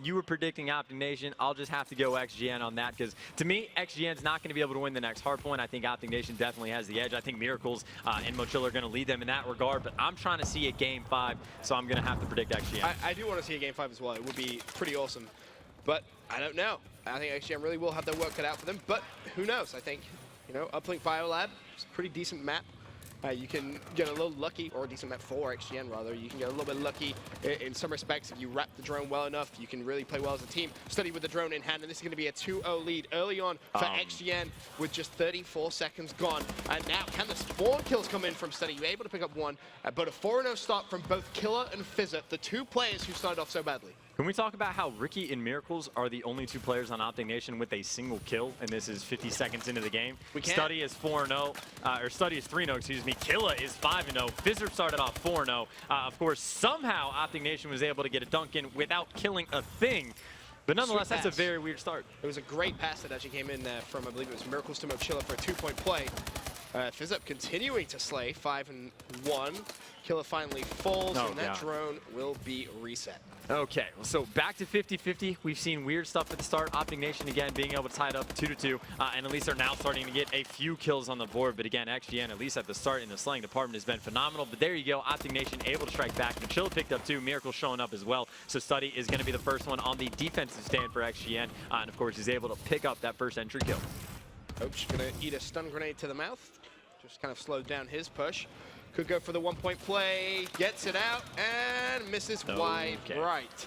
you were predicting OpTic Nation. I'll just have to go XGN on that because, to me, XGN's not going to be able to win the next hardpoint. I think OpTic Nation definitely has the edge. I think Miracles and Mochilla are going to lead them in that regard, but I'm trying to see a Game 5, so I'm going to have to predict XGN. I do want to see a Game 5 as well. It would be pretty awesome, but I don't know. I think XGN really will have their work cut out for them, but who knows? I think, you know, Uplink Biolab is a pretty decent map. You can get a little lucky, or a decent map for XGN rather. You can get a little bit lucky in some respects if you wrap the drone well enough. You can really play well as a team. Study with the drone in hand, and this is going to be a 2-0 lead early on for XGN with just 34 seconds gone. And now, can the spawn kills come in from Study? You're able to pick up one, but a 4-0 start from both Killer and Fizzip, the two players who started off so badly. Can we talk about how Ricky and Miracles are the only two players on OpTic Nation with a single kill, and this is 50 seconds into the game? We can. Study is 4-0, or Study is 3-0, excuse me. Killa is 5-0. Fizzip started off 4-0. Of course, somehow OpTic Nation was able to get a dunk in without killing a thing. But nonetheless, that's a very weird start. It was a great pass that actually came in there from, I believe it was Miracles to Mochilla for a 2-point play. Fizzip continuing to slay, 5-1. Killer finally falls, and that drone will be reset. Okay, so back to 50-50. We've seen weird stuff at the start. OpTic Nation, again, being able to tie it up 2-2, and at least are now starting to get a few kills on the board. But again, XGN, at least at the start in the slaying department, has been phenomenal. But there you go, OpTic Nation able to strike back. Mochilla picked up 2, Miracle showing up as well. So Study is going to be the first one on the defensive stand for XGN, and of course, he's able to pick up that first entry kill. Oops, gonna eat a stun grenade to the mouth. Just kind of slowed down his push. Could go for the 1-point play, gets it out, and misses wide right.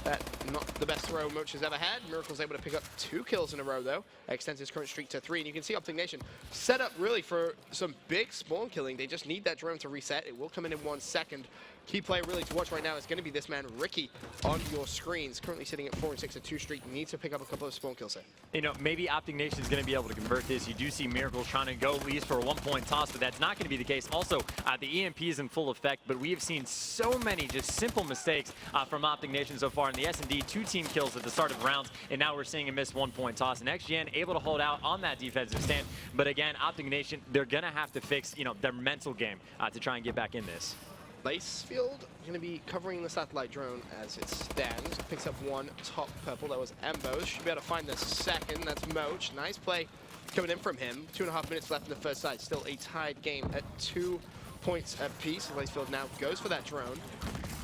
That not the best throw Moch has ever had. Miracle's able to pick up 2 kills in a row, though. Extends his current streak to 3, and you can see OpTic Nation set up really for some big spawn killing. They just need that drone to reset. It will come in 1 second. Key player really to watch right now is going to be this man, Ricky, on your screens. Currently sitting at 4-6 at 2 streak. Needs to pick up a couple of spawn kills here. You know, maybe OpTic Nation is going to be able to convert this. You do see Miracles trying to go at least for a 1-point toss, but that's not going to be the case. Also, the EMP is in full effect, but we have seen so many just simple mistakes from OpTic Nation so far. In the S&D, 2 team kills at the start of rounds, and now we're seeing a missed 1-point toss. And XGN able to hold out on that defensive stand, but again, OpTic Nation, they're going to have to fix, you know, their mental game to try and get back in this. Lacefield going to be covering the satellite drone as it stands. Picks up 1 top purple. That was Embos. Should be able to find the second. That's Moch. Nice play coming in from him. 2.5 minutes left in the first side. Still a tied game at 2 points apiece. Lacefield now goes for that drone.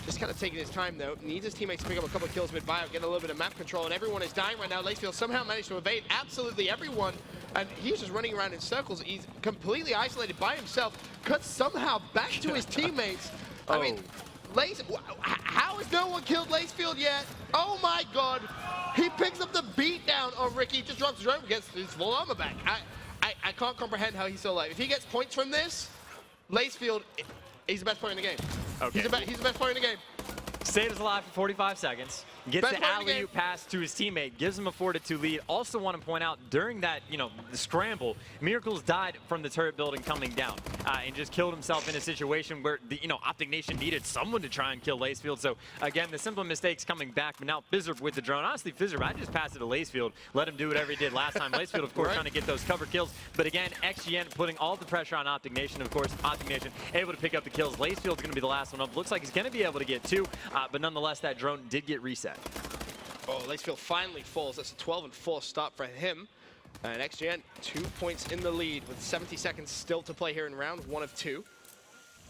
Just kind of taking his time, though. Needs his teammates to pick up a couple of kills mid-bio, get a little bit of map control, and everyone is dying right now. Lacefield somehow managed to evade absolutely everyone, and he's just running around in circles. He's completely isolated by himself, cuts somehow back to his teammates. I mean, how has no one killed Lacefield yet? Oh my God. He picks up the beat down on Ricky, just drops the drone, gets his full armor back. I can't comprehend how he's still alive. If he gets points from this, Lacefield, he's the best player in the game. Okay. He's the best player in the game. Stayed alive for 45 seconds. Gets the alley-oop pass to his teammate, gives him a 4-2 lead. Also want to point out, during that, you know, the scramble, Miracles died from the turret building coming down and just killed himself in a situation where, you know, OpTic Nation needed someone to try and kill Lacefield. So, again, the simple mistakes coming back, but now Fizzip with the drone. Honestly, Fizzip, I just passed it to Lacefield, let him do whatever he did last time. Lacefield, of course, trying to get those cover kills. But again, XGN putting all the pressure on OpTic Nation. Of course, OpTic Nation able to pick up the kills. Lacefield's going to be the last one up. Looks like he's going to be able to get 2, but nonetheless, that drone did get reset. Oh, Lacefield finally falls. That's a 12-4 start for him. And XGN, 2 points in the lead with 70 seconds still to play here in round 1 of 2.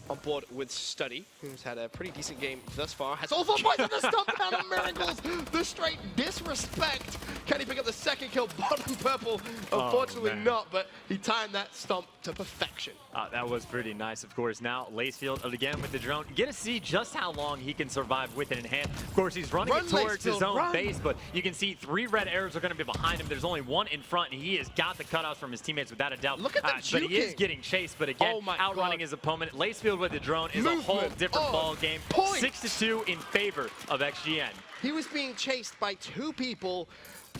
On board with Study, who's had a pretty decent game thus far. Has all 4 points on the stump down on Miracles. The straight disrespect. Can he pick up the second kill? Bottom purple. Unfortunately not, but he timed that stump to perfection. That was pretty nice, of course. Now, Lacefield, again with the drone. Get to see just how long he can survive with it in hand. Of course, he's running it towards his own base, but you can see 3 red arrows are going to be behind him. There's only 1 in front, and he has got the cutouts from his teammates without a doubt. Look at that but he is getting chased, but again, outrunning his opponent. Lacefield with the drone is a whole different ball game. 6-2 in favor of XGN. He was being chased by 2 people.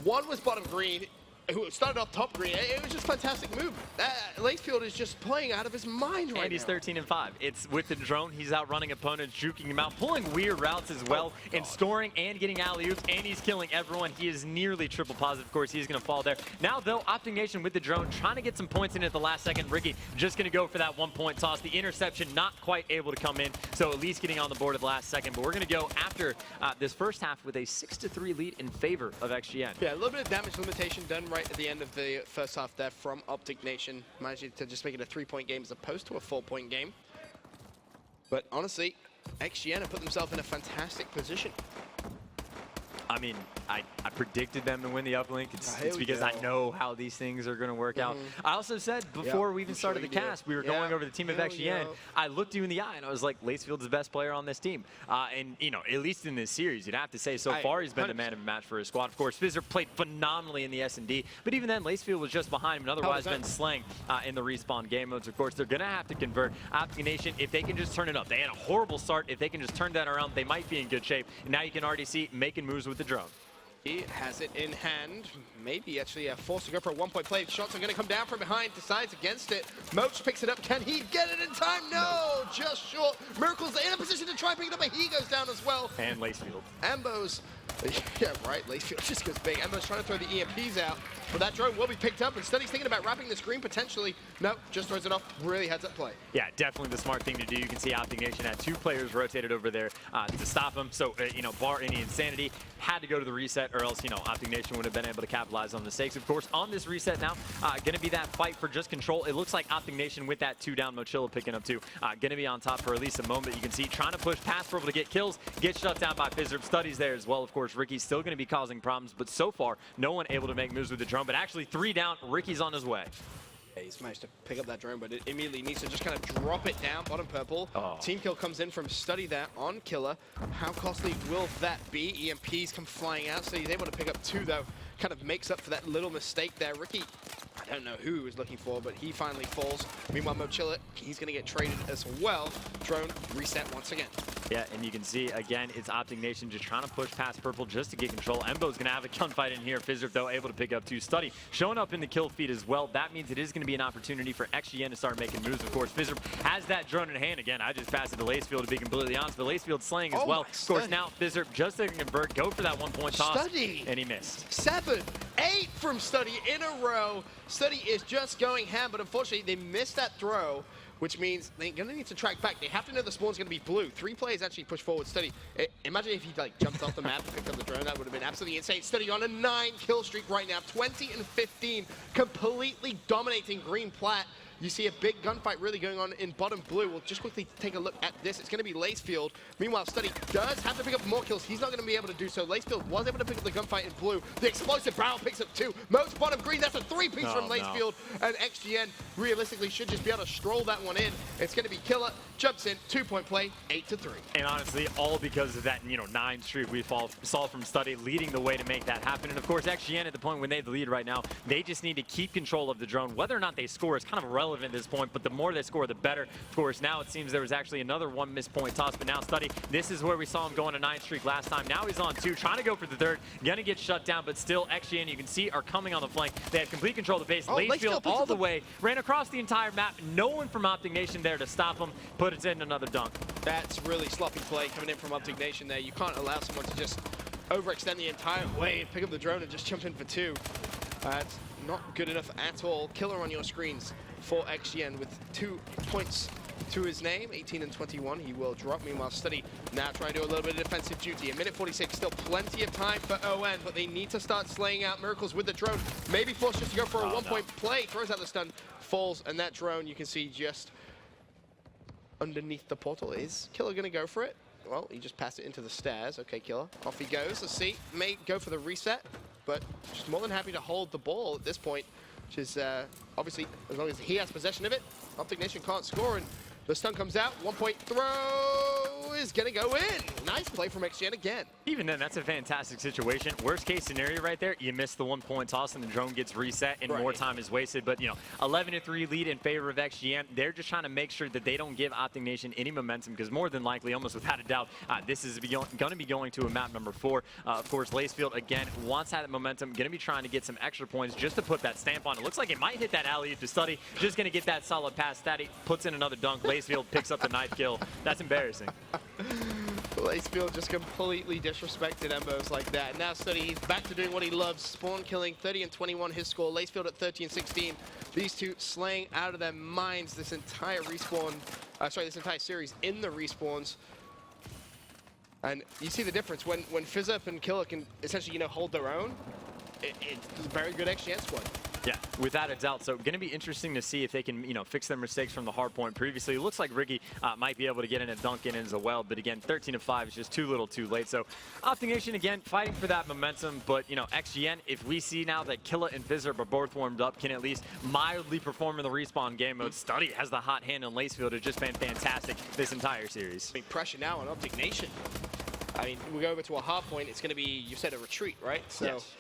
One was bottom green. who started off top green. It was just a fantastic move. Lacefield is just playing out of his mind right now. And he's 13-5. It's with the drone. He's outrunning opponents, juking him out, pulling weird routes as well, and storing and getting alley-oops, and he's killing everyone. He is nearly triple positive. Of course, he's going to fall there. Now, though, OpTic Nation with the drone, trying to get some points in at the last second. Ricky just going to go for that 1-point toss. The interception not quite able to come in, so at least getting on the board at the last second. But we're going to go after this first half with a 6-3 lead in favor of XGN. Yeah, a little bit of damage limitation done right at the end of the first half there from OpTic Nation. Managing to just make it a 3-point game as opposed to a 4-point game. But honestly, XGN have put themselves in a fantastic position. I mean, I predicted them to win the uplink. It's because I know how these things are going to work out. I also said before we even started the cast, we were going over the team of XGN. I looked you in the eye and I was like, Lacefield's the best player on this team. And, you know, at least in this series, you'd have to say so far he's been the man of the match for his squad. Of course, Fizzer played phenomenally in the S&D, but even then, Lacefield was just behind him and otherwise been slaying in the respawn game modes. Of course, they're going to have to convert. OpTic Nation, if they can just turn it up. They had a horrible start. If they can just turn that around, they might be in good shape. And now you can already see making moves with the drone. He has it in hand. Maybe actually forced to go for a 1-point play. Shots are going to come down from behind. Decides against it. Moach picks it up. Can he get it in time? No, just short. Miracle's in a position to try and pick it up, but he goes down as well. And Lacefield. Ambo's, yeah, right. Lacefield just goes big. Ambo's trying to throw the EMPs out, but that drone will be picked up. And Study's thinking about wrapping the screen potentially. No, just throws it off. Really heads up play. Yeah, definitely the smart thing to do. You can see OpTic Nation had 2 players rotated over there to stop him. So, you know, bar any insanity, had to go to the reset, or else, you know, OpTic Nation would have been able to capitalize on the mistakes. Of course, on this reset now, going to be that fight for just control. It looks like OpTic Nation with that 2-down Mochilla picking up 2. Going to be on top for at least a moment. You can see trying to push past Purple to get kills, get shut down by Fizzer. Study's there as well. Of course, Ricky's still going to be causing problems, but so far, no one able to make moves with the drone. But actually, 3 down, Ricky's on his way. Yeah, he's managed to pick up that drone, but it immediately needs to just kind of drop it down, bottom purple. Team kill comes in from Study there on Killer. How costly will that be? EMPs come flying out, so he's able to pick up 2, though. Kind of makes up for that little mistake there. Ricky, I don't know who he was looking for, but he finally falls. Meanwhile, Mochilla, he's going to get traded as well. Drone reset once again. Yeah, and you can see, again, it's OpTic Nation just trying to push past Purple just to get control. Embo's going to have a gunfight in here. Fizzer, though, able to pick up 2. Study showing up in the kill feed as well. That means it is going to be an opportunity for XGN to start making moves. Of course, Fizzer has that drone in hand. Again, I just passed it to Lacefield to be completely honest, but Lacefield slaying as well. Of course, now Fizzer just to convert, go for that 1-point toss. Study. And he missed. 7, 8 from Study in a row. Study is just going ham, but unfortunately, they missed that throw, which means they're going to need to track back. They have to know the spawn's going to be blue. 3 players actually push forward. Study, imagine if he like jumped off the map and picked up the drone. That would have been absolutely insane. Study on a 9-kill streak right now, 20-15, completely dominating green plat. You see a big gunfight really going on in bottom blue. We'll just quickly take a look at this. It's going to be Lacefield. Meanwhile, Study does have to pick up more kills. He's not going to be able to do so. Lacefield was able to pick up the gunfight in blue. The explosive barrel picks up 2. Most bottom green. That's a 3-piece from Lacefield. And XGN realistically should just be able to stroll that one in. It's going to be Killer. Jumps in. 2-point play. 8-3. And honestly, all because of that, you know, 9 streak we saw from Study leading the way to make that happen. And of course, XGN at the point when they lead right now, they just need to keep control of the drone. Whether or not they score is kind of irrelevant at this point, but the more they score, the better. Of course, now it seems there was actually another 1 missed point toss, but now Study, this is where we saw him go on a 9 streak last time. Now he's on 2, trying to go for the 3rd, gonna get shut down, but still XGN, you can see, are coming on the flank. They have complete control of the base. Lacefield all the way, ran across the entire map. No one from OpTic Nation there to stop him. Put it in another dunk. That's really sloppy play coming in from OpTic Nation there. You can't allow someone to just overextend the entire way, pick up the drone and just jump in for 2. That's not good enough at all. Killer on your screens for XGN with 2 points to his name, 18 and 21. He will drop. Meanwhile, Study now trying to do a little bit of defensive duty. A minute 46, still plenty of time for ON, but they need to start slaying out Miracles with the drone. Maybe forced just to go for a 1-point play. Throws out the stun, falls, and that drone you can see just underneath the portal. Is Killer going to go for it? Well, he just passed it into the stairs. Okay, Killer. Off he goes. Let's see. May go for the reset, but just more than happy to hold the ball at this point, which is obviously, as long as he has possession of it, OpTic Nation can't score, and the stun comes out. 1-point throw is going to go in. Nice play from XGN again. Even then, that's a fantastic situation. Worst case scenario right there, you miss the 1 point toss and the drone gets reset and more time is wasted. But, you know, 11-3 lead in favor of XGN. They're just trying to make sure that they don't give OpTic Nation any momentum because more than likely, almost without a doubt, this is going to be going to a map number 4. Of course, Lacefield, again, wants that momentum, going to be trying to get some extra points just to put that stamp on. It looks like it might hit that alley to study. Just going to get that solid pass. Stati puts in another dunk. Lacefield picks up the 9th kill. That's embarrassing. Lacefield just completely disrespected Embos like that. Now Study, he's back to doing what he loves, spawn killing, 30-21 his score. Lacefield at 30-16. These two slaying out of their minds this entire respawn, this entire series in the respawns. And you see the difference when FizzUp and Killer can essentially, you know, hold their own. It's a very good XGN squad. Yeah, without a doubt. So going to be interesting to see if they can, you know, fix their mistakes from the hard point previously. It looks like Ricky might be able to get in a dunk in as well. But again, 13-5 is just too little too late. So OpTic Nation, again, fighting for that momentum. But, you know, XGN, if we see now that Killa and FizzUp are both warmed up, can at least mildly perform in the respawn game mode. Study has the hot hand on Lacefield. It's just been fantastic this entire series. Big pressure now on OpTic Nation. I mean, we go over to a hard point. It's going to be, you said, a retreat, right? So yes.